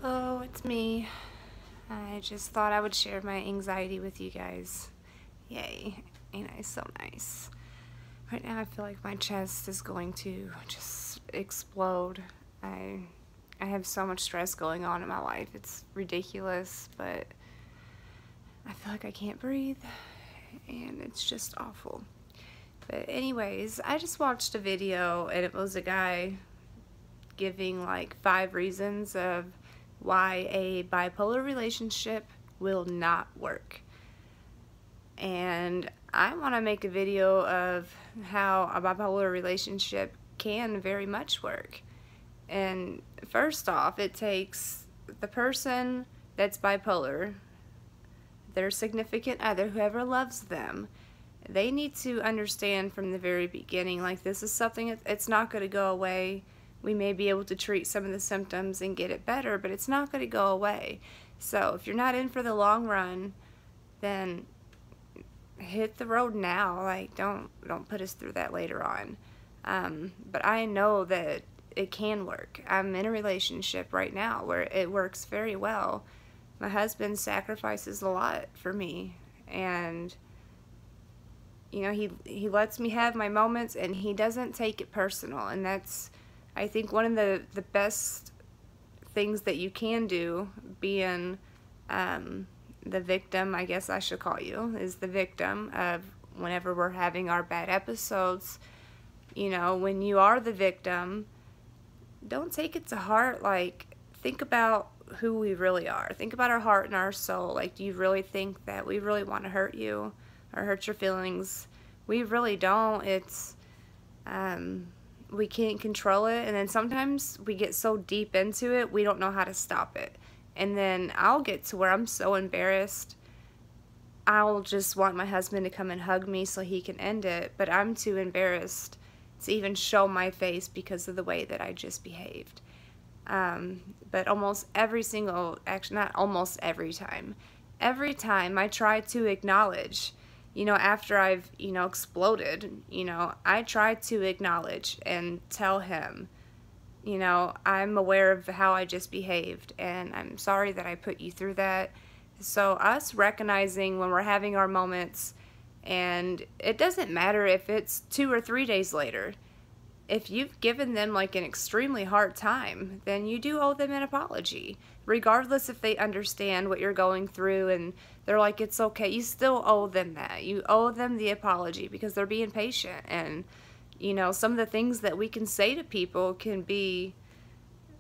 Oh, it's me. I just thought I would share my anxiety with you guys. Yay. Ain't I so nice? Right now I feel like my chest is going to just explode. I I have so much stress going on in my life. It's ridiculous, but I feel like I can't breathe and it's just awful. But anyways, I just watched a video and it was a guy giving like 5 reasons of why a bipolar relationship will not work. And I want to make a video of how a bipolar relationship can very much work. And first off, it takes the person that's bipolar, their significant other, whoever loves them, they need to understand from the very beginning, like, this is something, it's not going to go away. We may be able to treat some of the symptoms and get it better, but it's not going to go away. So if you're not in for the long run, then hit the road now. Like, don't put us through that later on. But I know that it can work. I'm in a relationship right now where it works very well. My husband sacrifices a lot for me, and you know, he lets me have my moments and he doesn't take it personal, and that's, I think, one of the best things that you can do, being the victim, I guess I should call you, is the victim of whenever we're having our bad episodes. You know, when you are the victim, don't take it to heart. Like, think about who we really are. Think about our heart and our soul. Like, do you really think that we really want to hurt you or hurt your feelings? We really don't. It's we can't control it, and then sometimes we get so deep into it we don't know how to stop it, and then I'll get to where I'm so embarrassed I'll just want my husband to come and hug me so he can end it, but I'm too embarrassed to even show my face because of the way that I just behaved. But almost every single, actually not almost every time I try to acknowledge, you know, after I've, you know, exploded, you know, I try to acknowledge and tell him, you know, I'm aware of how I just behaved and I'm sorry that I put you through that. So us recognizing when we're having our moments, and it doesn't matter if it's 2 or 3 days later, if you've given them like an extremely hard time, then you do owe them an apology. Regardless if they understand what you're going through and they're like, it's okay, you still owe them that. You owe them the apology because they're being patient. And, you know, some of the things that we can say to people can be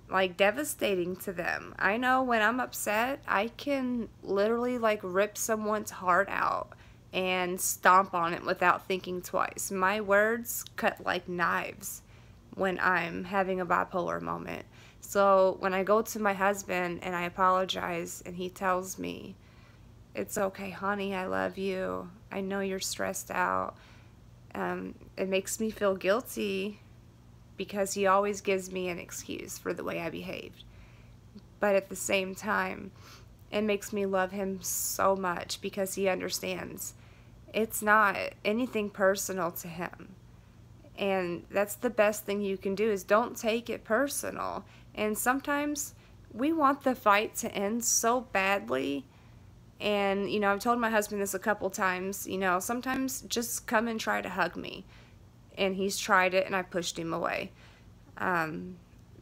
like devastating to them. I know when I'm upset, I can literally like rip someone's heart out and stomp on it without thinking twice. My words cut like knives when I'm having a bipolar moment. So when I go to my husband and I apologize and he tells me, it's okay, honey, I love you. I know you're stressed out. It makes me feel guilty because he always gives me an excuse for the way I behaved. But at the same time, it makes me love him so much because he understands it's not anything personal to him. And that's the best thing you can do, is don't take it personal. And sometimes we want the fight to end so badly. And, you know, I've told my husband this a couple times, you know, sometimes just come and try to hug me. And he's tried it and I pushed him away.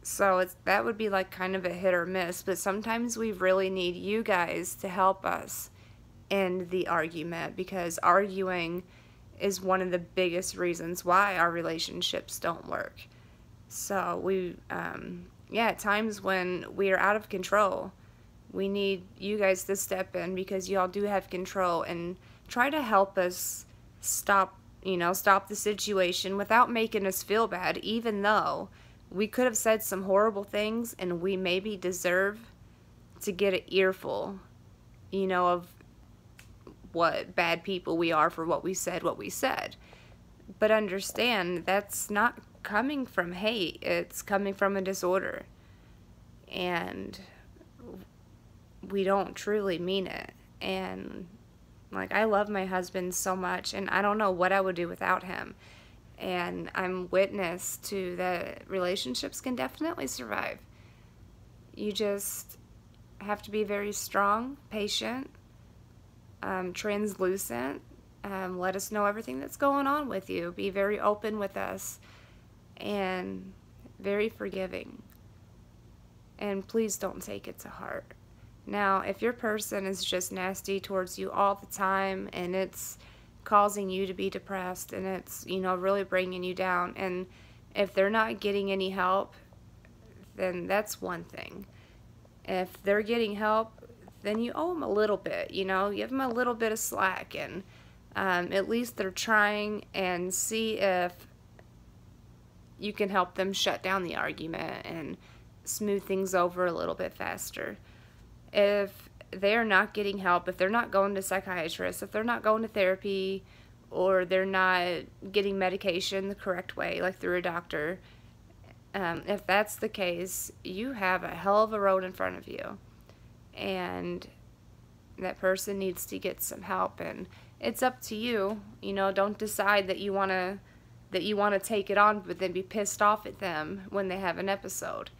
So that would be like kind of a hit or miss, but sometimes we really need you guys to help us end the argument, because arguing is one of the biggest reasons why our relationships don't work. So yeah, at times when we are out of control, we need you guys to step in because y'all do have control and try to help us stop the situation without making us feel bad, even though we could have said some horrible things and we maybe deserve to get an earful, you know, of what bad people we are for what we said. But understand, that's not coming from hate, it's coming from a disorder. And we don't truly mean it. And like, I love my husband so much, and I don't know what I would do without him. And I'm witness to that relationships can definitely survive. You just have to be very strong, patient, translucent. Let us know everything that's going on with you. Be very open with us and very forgiving. And please don't take it to heart. Now, if your person is just nasty towards you all the time and it's causing you to be depressed and it's, really bringing you down, and if they're not getting any help, then that's one thing. If they're getting help, then you owe them a little bit, give them a little bit of slack, and at least they're trying, and see if you can help them shut down the argument and smooth things over a little bit faster. If they're not getting help, if they're not going to psychiatrists, if they're not going to therapy, or they're not getting medication the correct way, like through a doctor, if that's the case, you have a hell of a road in front of you. And that person needs to get some help, and it's up to you. Don't decide that you want to take it on, but then be pissed off at them when they have an episode.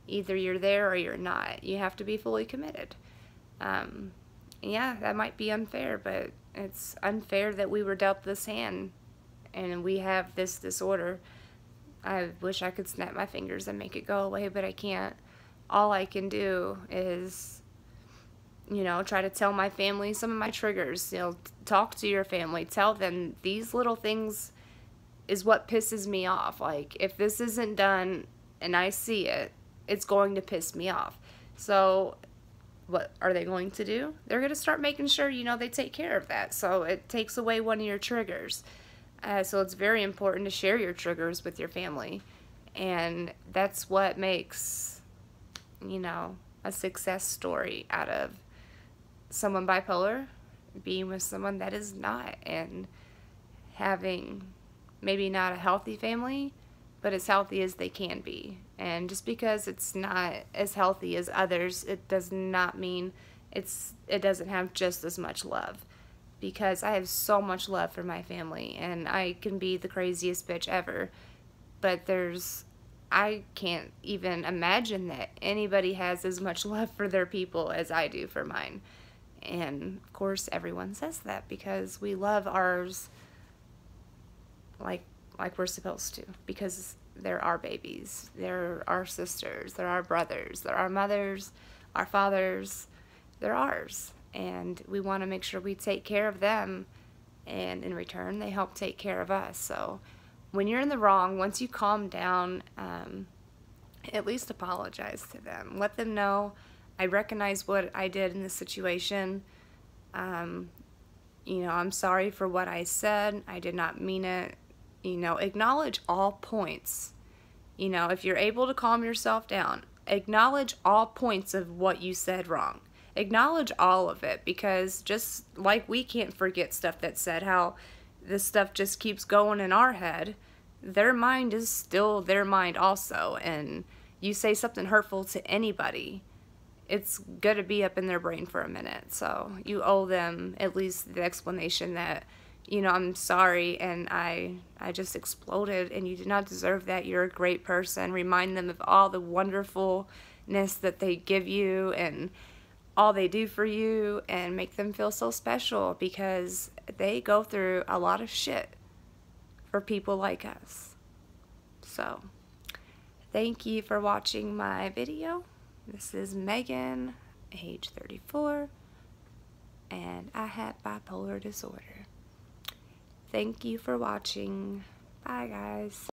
Either you're there or you're not. You have to be fully committed. Yeah, that might be unfair, but it's unfair that we were dealt this hand and we have this disorder. I wish I could snap my fingers and make it go away, but I can't. All I can do is, try to tell my family some of my triggers. Talk to your family. Tell them these little things is what pisses me off. Like, if this isn't done and I see it, it's going to piss me off. So what are they going to do? They're going to start making sure, they take care of that. So it takes away one of your triggers. So it's very important to share your triggers with your family. And that's what makes, a success story out of someone bipolar being with someone that is not, and having maybe not a healthy family, but as healthy as they can be. And just because it's not as healthy as others, it does not mean it doesn't have just as much love. Because I have so much love for my family, and I can be the craziest bitch ever, but I can't even imagine that anybody has as much love for their people as I do for mine. And of course everyone says that because we love ours like we're supposed to, because they're our babies, they're our sisters, they're our brothers, they're our mothers, our fathers, they're ours. And we want to make sure we take care of them, and in return they help take care of us. So when you're in the wrong, once you calm down, at least apologize to them. Let them know, I recognize what I did in this situation. I'm sorry for what I said. I did not mean it. Acknowledge all points. If you're able to calm yourself down, acknowledge all points of what you said wrong. Acknowledge all of it, because just like we can't forget stuff that's said, how this stuff just keeps going in our head, their mind is still their mind also. And you say something hurtful to anybody, it's going to be up in their brain for a minute. So you owe them at least the explanation that, I'm sorry and I just exploded and you did not deserve that. You're a great person. Remind them of all the wonderfulness that they give you and all they do for you, and make them feel so special, because they go through a lot of shit for people like us. So thank you for watching my video. This is Megan, age 34, and I have bipolar disorder. Thank you for watching. Bye, guys.